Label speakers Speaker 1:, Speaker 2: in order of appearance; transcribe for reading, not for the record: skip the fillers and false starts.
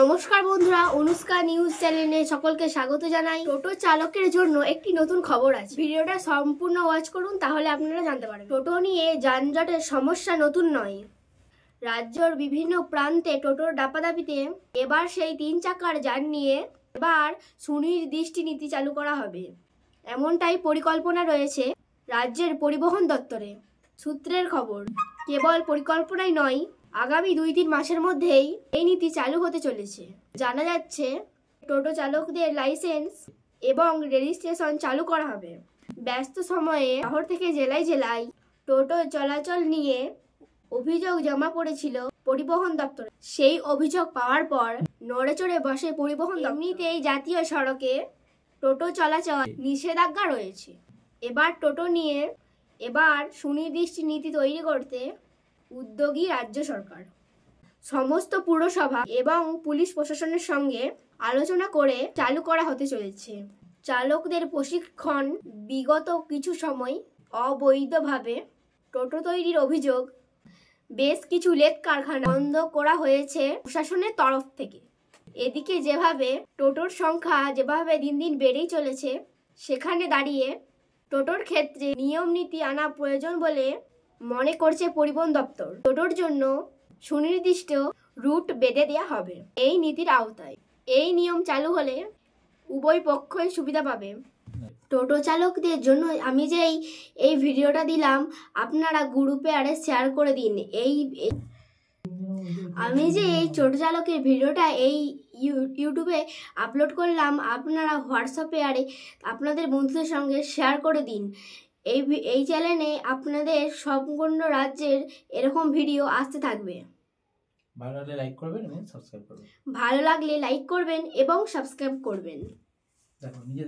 Speaker 1: নমস্কার বন্ধুরা, অনুষ্কা নিউজ চ্যানেলে সকলকে স্বাগত জানাই। টোটো চালকের জন্য একটি নতুন খবর আছে। ভিডিওটা সম্পূর্ণ ওয়াচ করুন, তাহলে আপনারা জানতে পারবেন। টোটো নিয়ে যানজটের সমস্যা নতুন নয়। রাজ্যের বিভিন্ন প্রান্তে টোটোর দাপাদাপিতে এবার সেই 3 চাকার যান নিয়ে এবার সুনির্দিষ্ট নীতি চালু করা হবে, এমনটাই পরিকল্পনা রয়েছে রাজ্যের পরিবহন দপ্তরে। সূত্রের খবর, কেবল পরিকল্পনাই নয়, আগামী 2-3 মাসের মধ্যেই এই নীতি চালু হতে চলেছে। জানা যাচ্ছে টোটো চালকদের লাইসেন্স এবং রেজিস্ট্রেশন চালু করা হবে। ব্যস্ত সময়ে শহর থেকে জেলায় জেলায় টোটো চলাচল নিয়ে অভিযোগ জমা পড়েছিল পরিবহন দপ্তরে। সেই অভিযোগ পাওয়ার পর নড়েচড়ে বসে পরিবহন দপ্তর। এমনিতেই জাতীয় সড়কে টোটো চলাচল নিষেধাজ্ঞা রয়েছে। এবার টোটো নিয়ে সুনির্দিষ্ট নীতি তৈরি করতে উদ্যোগী রাজ্য সরকার। সমস্ত পুরসভা এবং পুলিশ প্রশাসনের সঙ্গে আলোচনা করে চালু করা হতে চলেছে। চালকদের প্রশিক্ষণ, বিগত কিছু সময় অবৈধভাবে টোটো তৈরির অভিযোগ, বেশ কিছু লেদ কারখানা বন্ধ করা হয়েছে প্রশাসনের তরফ থেকে। এদিকে যেভাবে টোটোর সংখ্যা দিন দিন বেড়েই চলেছে, সেখানে দাঁড়িয়ে টোটোর ক্ষেত্রে নিয়ম নীতি আনা প্রয়োজন বলে মনে করছে পরিবহন দপ্তর। টোটোর জন্য সুনির্দিষ্ট রুট বেঁধে দেওয়া হবে এই নীতির আওতায়। এই নিয়ম চালু হলে উভয় পক্ষই সুবিধা পাবে। টোটো চালকদের জন্য আমি যে এই ভিডিওটা দিলাম, আপনারা গ্রুপে শেয়ার করে দিন। আমি যে এই টোটো চালকের ভিডিওটা ইউটিউবে আপলোড করলাম, আপনারা হোয়াটসঅ্যাপে আপনাদের বন্ধুদের সঙ্গে শেয়ার করে দিন। এই চ্যানেলে আপনাদের সম্পূর্ণ রাজ্যের এরকম ভিডিও আসতে থাকবে।
Speaker 2: ভালো লাগলে লাইক করবেন এবং সাবস্ক্রাইব করবেন।
Speaker 1: ভালো লাগলে লাইক করবেন এবং সাবস্ক্রাইব করবেন।
Speaker 2: দেখো নিজে